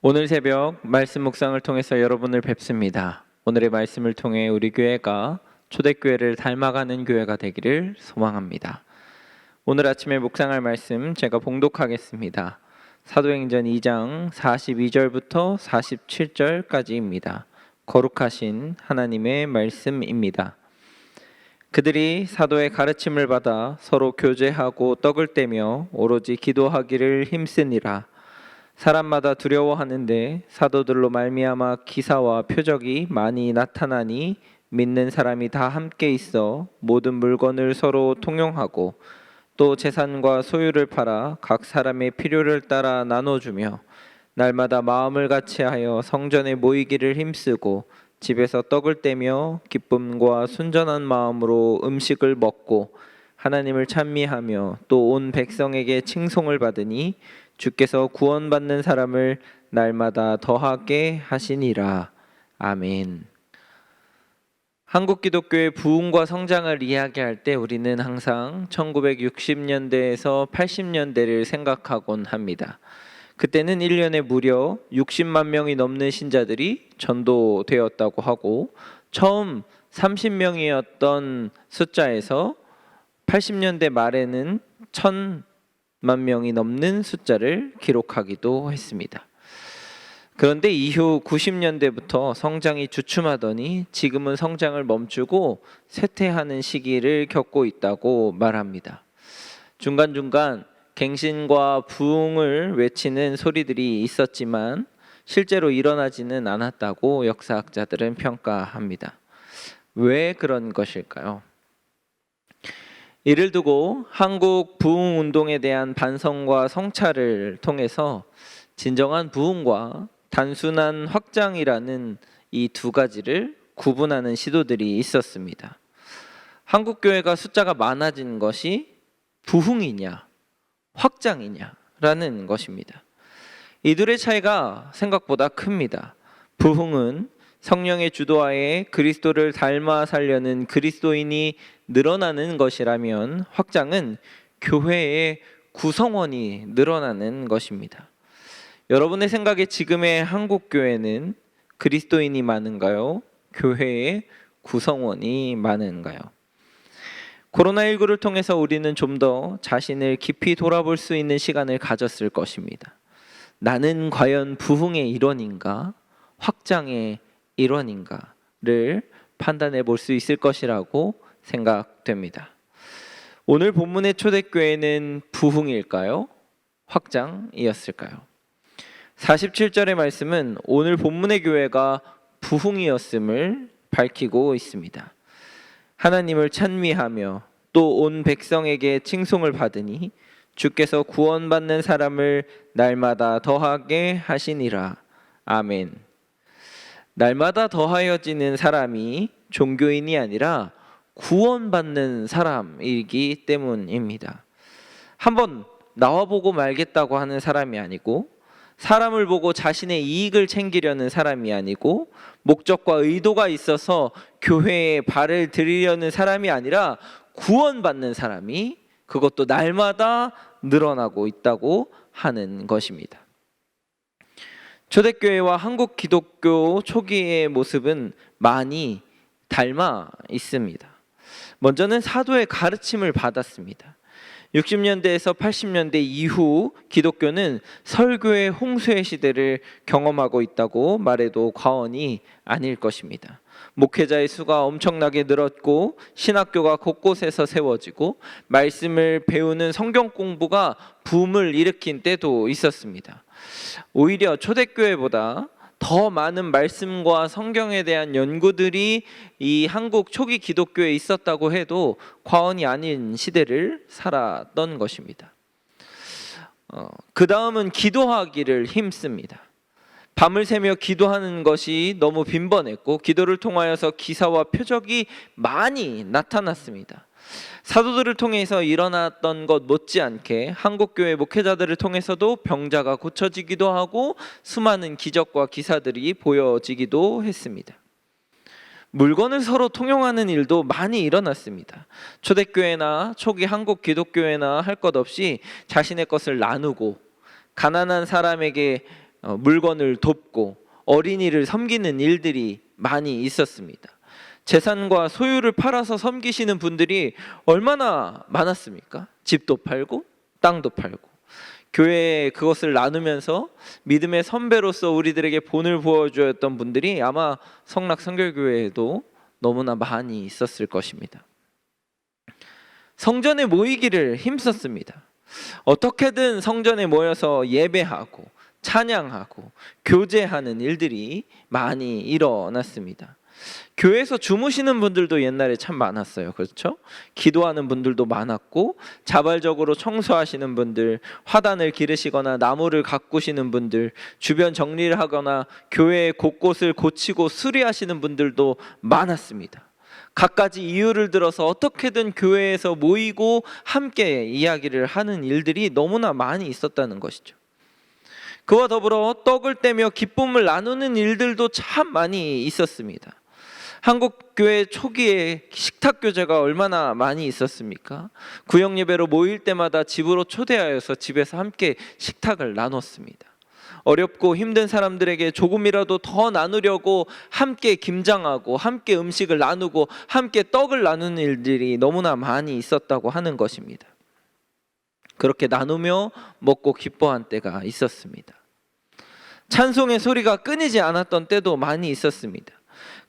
오늘 새벽 말씀 묵상을 통해서 여러분을 뵙습니다. 오늘의 말씀을 통해 우리 교회가 초대교회를 닮아가는 교회가 되기를 소망합니다. 오늘 아침에 묵상할 말씀 제가 봉독하겠습니다. 사도행전 2장 42절부터 47절까지입니다. 거룩하신 하나님의 말씀입니다. 그들이 사도의 가르침을 받아 서로 교제하고 떡을 떼며 오로지 기도하기를 힘쓰니라. 사람마다 두려워하는데 사도들로 말미암아 기사와 표적이 많이 나타나니 믿는 사람이 다 함께 있어 모든 물건을 서로 통용하고 또 재산과 소유를 팔아 각 사람의 필요를 따라 나눠주며 날마다 마음을 같이하여 성전에 모이기를 힘쓰고 집에서 떡을 떼며 기쁨과 순전한 마음으로 음식을 먹고 하나님을 찬미하며 또 온 백성에게 칭송을 받으니 주께서 구원받는 사람을 날마다 더하게 하시니라. 아멘. 한국 기독교의 부흥과 성장을 이야기할 때 우리는 항상 1960년대에서 80년대를 생각하곤 합니다. 그때는 1년에 무려 60만 명이 넘는 신자들이 전도되었다고 하고 처음 30명이었던 숫자에서 80년대 말에는 1000만 명이 넘는 숫자를 기록하기도 했습니다. 그런데 이후 90년대부터 성장이 주춤하더니 지금은 성장을 멈추고 쇠퇴하는 시기를 겪고 있다고 말합니다. 중간중간 갱신과 부흥을 외치는 소리들이 있었지만 실제로 일어나지는 않았다고 역사학자들은 평가합니다. 왜 그런 것일까요? 이를 두고 한국 부흥 운동에 대한 반성과 성찰을 통해서 진정한 부흥과 단순한 확장이라는 이 두 가지를 구분하는 시도들이 있었습니다. 한국 교회가 숫자가 많아진 것이 부흥이냐, 확장이냐라는 것입니다. 이 둘의 차이가 생각보다 큽니다. 부흥은 성령의 주도하에 그리스도를 닮아 살려는 그리스도인이 늘어나는 것이라면 확장은 교회의 구성원이 늘어나는 것입니다. 여러분의 생각에 지금의 한국 교회는 그리스도인이 많은가요? 교회의 구성원이 많은가요? 코로나19를 통해서 우리는 좀 더 자신을 깊이 돌아볼 수 있는 시간을 가졌을 것입니다. 나는 과연 부흥의 일원인가? 확장의 일원인가를 판단해 볼 수 있을 것이라고 생각됩니다. 오늘 본문의 초대교회는 부흥일까요? 확장이었을까요? 47절의 말씀은 오늘 본문의 교회가 부흥이었음을 밝히고 있습니다. 하나님을 찬미하며 또 온 백성에게 칭송을 받으니 주께서 구원받는 사람을 날마다 더하게 하시니라. 아멘. 날마다 더하여지는 사람이 종교인이 아니라 구원받는 사람이기 때문입니다. 한번 나와보고 말겠다고 하는 사람이 아니고 사람을 보고 자신의 이익을 챙기려는 사람이 아니고 목적과 의도가 있어서 교회에 발을 들이려는 사람이 아니라 구원받는 사람이 그것도 날마다 늘어나고 있다고 하는 것입니다. 초대교회와 한국 기독교 초기의 모습은 많이 닮아 있습니다. 먼저는 사도의 가르침을 받았습니다. 60년대에서 80년대 이후 기독교는 설교의 홍수의 시대를 경험하고 있다고 말해도 과언이 아닐 것입니다. 목회자의 수가 엄청나게 늘었고 신학교가 곳곳에서 세워지고 말씀을 배우는 성경 공부가 붐을 일으킨 때도 있었습니다. 오히려 초대교회보다 더 많은 말씀과 성경에 대한 연구들이 이 한국 초기 기독교에 있었다고 해도 과언이 아닌 시대를 살았던 것입니다. 그 다음은 기도하기를 힘씁니다. 밤을 새며 기도하는 것이 너무 빈번했고 기도를 통하여서 기사와 표적이 많이 나타났습니다. 사도들을 통해서 일어났던 것 못지않게 한국교회 목회자들을 통해서도 병자가 고쳐지기도 하고 수많은 기적과 기사들이 보여지기도 했습니다. 물건을 서로 통용하는 일도 많이 일어났습니다. 초대교회나 초기 한국 기독교회나 할 것 없이 자신의 것을 나누고 가난한 사람에게 물건을 돕고 어린이를 섬기는 일들이 많이 있었습니다. 재산과 소유를 팔아서 섬기시는 분들이 얼마나 많았습니까? 집도 팔고 땅도 팔고 교회에 그것을 나누면서 믿음의 선배로서 우리들에게 본을 부어주었던 분들이 아마 성락 성결교회에도 너무나 많이 있었을 것입니다. 성전에 모이기를 힘썼습니다. 어떻게든 성전에 모여서 예배하고 찬양하고 교제하는 일들이 많이 일어났습니다. 교회에서 주무시는 분들도 옛날에 참 많았어요. 그렇죠? 기도하는 분들도 많았고 자발적으로 청소하시는 분들, 화단을 기르시거나 나무를 가꾸시는 분들, 주변 정리를 하거나 교회 곳곳을 고치고 수리하시는 분들도 많았습니다. 갖가지 이유를 들어서 어떻게든 교회에서 모이고 함께 이야기를 하는 일들이 너무나 많이 있었다는 것이죠. 그와 더불어 떡을 떼며 기쁨을 나누는 일들도 참 많이 있었습니다. 한국 교회 초기에 식탁 교제가 얼마나 많이 있었습니까? 구역 예배로 모일 때마다 집으로 초대하여서 집에서 함께 식탁을 나눴습니다. 어렵고 힘든 사람들에게 조금이라도 더 나누려고 함께 김장하고 함께 음식을 나누고 함께 떡을 나누는 일들이 너무나 많이 있었다고 하는 것입니다. 그렇게 나누며 먹고 기뻐한 때가 있었습니다. 찬송의 소리가 끊이지 않았던 때도 많이 있었습니다.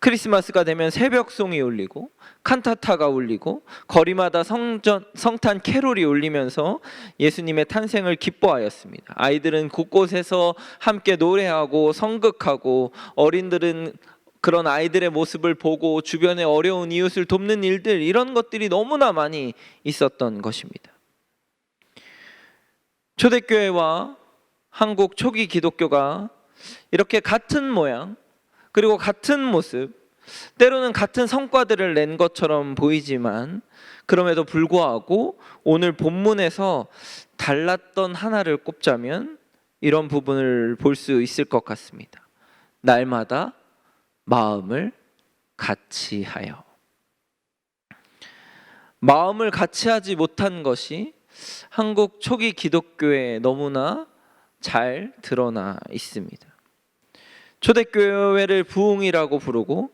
크리스마스가 되면 새벽송이 울리고 칸타타가 울리고 거리마다 성탄 캐롤이 울리면서 예수님의 탄생을 기뻐하였습니다. 아이들은 곳곳에서 함께 노래하고 성극하고 어린들은 그런 아이들의 모습을 보고 주변의 어려운 이웃을 돕는 일들, 이런 것들이 너무나 많이 있었던 것입니다. 초대교회와 한국 초기 기독교가 이렇게 같은 모양 그리고 같은 모습, 때로는 같은 성과들을 낸 것처럼 보이지만 그럼에도 불구하고 오늘 본문에서 달랐던 하나를 꼽자면 이런 부분을 볼 수 있을 것 같습니다. 날마다 마음을 같이 하여. 마음을 같이 하지 못한 것이 한국 초기 기독교에 너무나 잘 드러나 있습니다. 초대교회를 부흥이라고 부르고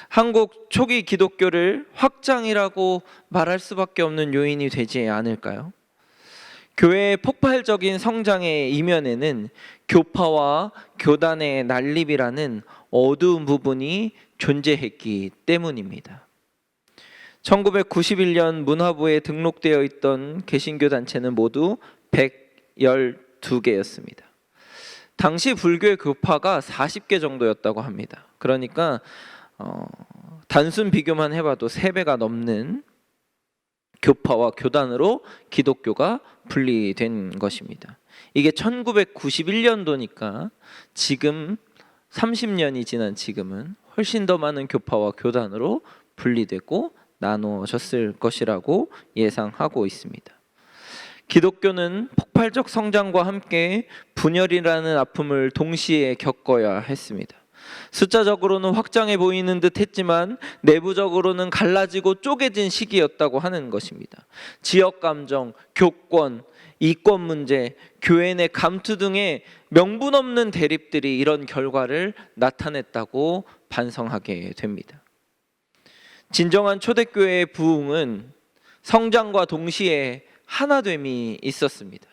한국 초기 기독교를 확장이라고 말할 수밖에 없는 요인이 되지 않을까요? 교회의 폭발적인 성장의 이면에는 교파와 교단의 난립이라는 어두운 부분이 존재했기 때문입니다. 1991년 문화부에 등록되어 있던 개신교 단체는 모두 112개였습니다. 당시 불교의 교파가 40개 정도였다고 합니다. 그러니까 단순 비교만 해봐도 3배가 넘는 교파와 교단으로 기독교가 분리된 것입니다. 이게 1991년도니까 지금 30년이 지난 지금은 훨씬 더 많은 교파와 교단으로 분리되고 나누어졌을 것이라고 예상하고 있습니다. 기독교는 폭발적 성장과 함께 분열이라는 아픔을 동시에 겪어야 했습니다. 숫자적으로는 확장해 보이는 듯 했지만 내부적으로는 갈라지고 쪼개진 시기였다고 하는 것입니다. 지역 감정, 교권, 이권 문제, 교회 내 감투 등의 명분 없는 대립들이 이런 결과를 나타냈다고 반성하게 됩니다. 진정한 초대교회의 부흥은 성장과 동시에 하나됨이 있었습니다.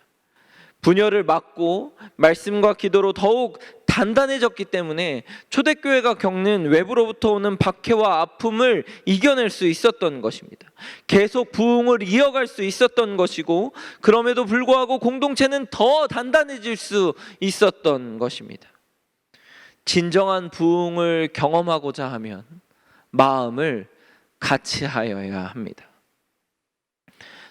분열을 막고 말씀과 기도로 더욱 단단해졌기 때문에 초대교회가 겪는 외부로부터 오는 박해와 아픔을 이겨낼 수 있었던 것입니다. 계속 부흥을 이어갈 수 있었던 것이고 그럼에도 불구하고 공동체는 더 단단해질 수 있었던 것입니다. 진정한 부흥을 경험하고자 하면 마음을 같이 하여야 합니다.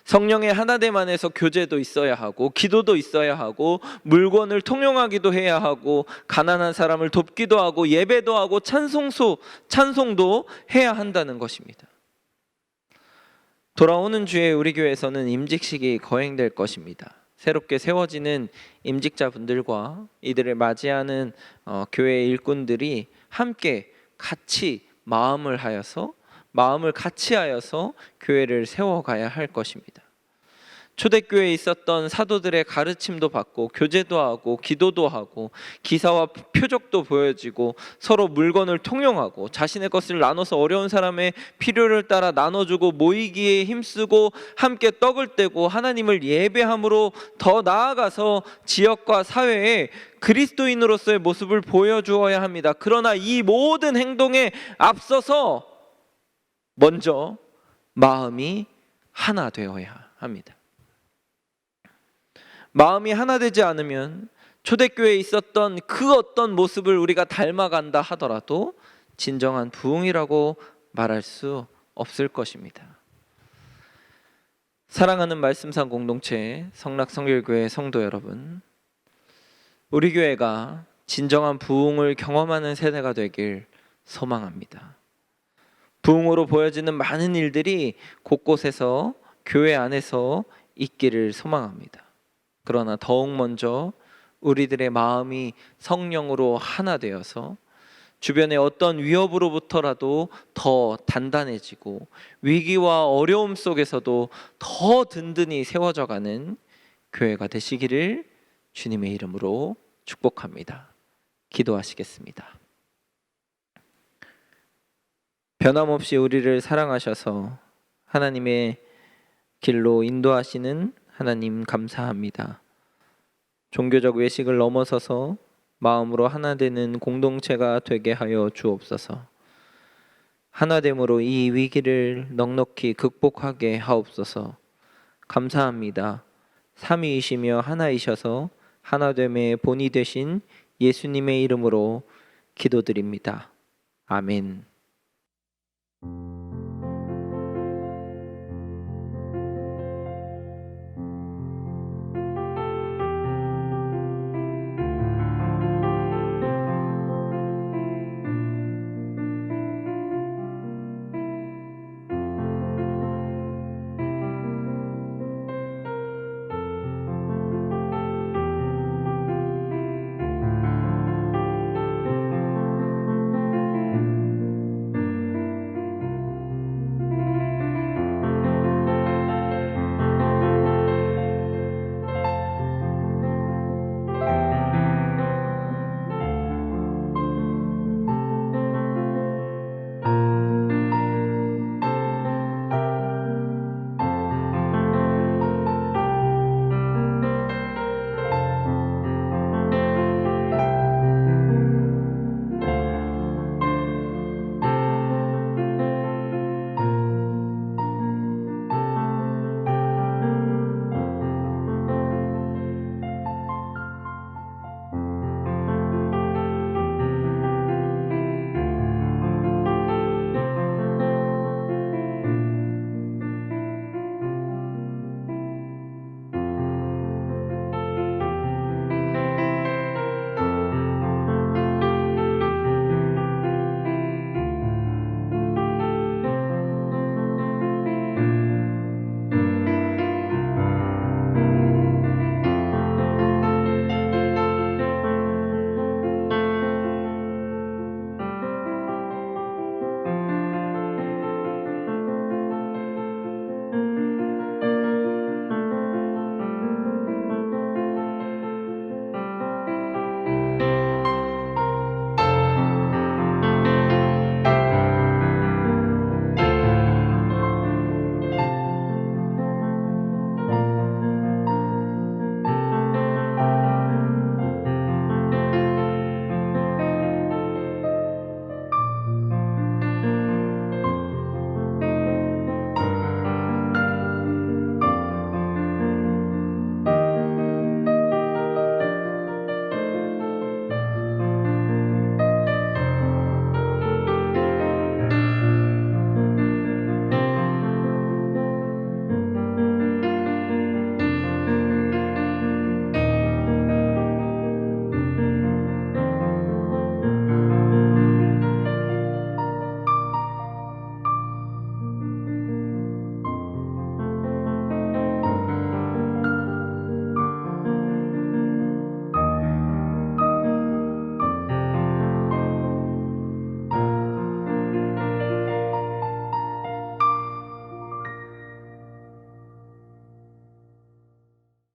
성령의 하나됨 안에서 교제도 있어야 하고 기도도 있어야 하고 물건을 통용하기도 해야 하고 가난한 사람을 돕기도 하고 예배도 하고 찬송도 해야 한다는 것입니다. 돌아오는 주에 우리 교회에서는 임직식이 거행될 것입니다. 새롭게 세워지는 임직자분들과 이들을 맞이하는 교회 일꾼들이 함께 같이 마음을 같이 하여서 교회를 세워가야 할 것입니다. 초대교회에 있었던 사도들의 가르침도 받고 교제도 하고 기도도 하고 기사와 표적도 보여지고 서로 물건을 통용하고 자신의 것을 나눠서 어려운 사람의 필요를 따라 나눠주고 모이기에 힘쓰고 함께 떡을 떼고 하나님을 예배함으로 더 나아가서 지역과 사회에 그리스도인으로서의 모습을 보여주어야 합니다. 그러나 이 모든 행동에 앞서서 먼저 마음이 하나 되어야 합니다. 마음이 하나 되지 않으면 초대교회에 있었던 그 어떤 모습을 우리가 닮아간다 하더라도 진정한 부흥이라고 말할 수 없을 것입니다. 사랑하는 말씀상 공동체 성락성결교회 성도 여러분, 우리 교회가 진정한 부흥을 경험하는 세대가 되길 소망합니다. 부흥으로 보여지는 많은 일들이 곳곳에서 교회 안에서 있기를 소망합니다. 그러나 더욱 먼저 우리들의 마음이 성령으로 하나 되어서 주변의 어떤 위협으로부터라도 더 단단해지고 위기와 어려움 속에서도 더 든든히 세워져가는 교회가 되시기를 주님의 이름으로 축복합니다. 기도하시겠습니다. 변함없이 우리를 사랑하셔서 하나님의 길로 인도하시는 하나님 감사합니다. 종교적 외식을 넘어서서 마음으로 하나 되는 공동체가 되게 하여 주옵소서. 하나됨으로 이 위기를 넉넉히 극복하게 하옵소서. 감사합니다. 삼위이시며 하나이셔서 하나됨의 본이 되신 예수님의 이름으로 기도드립니다. 아멘.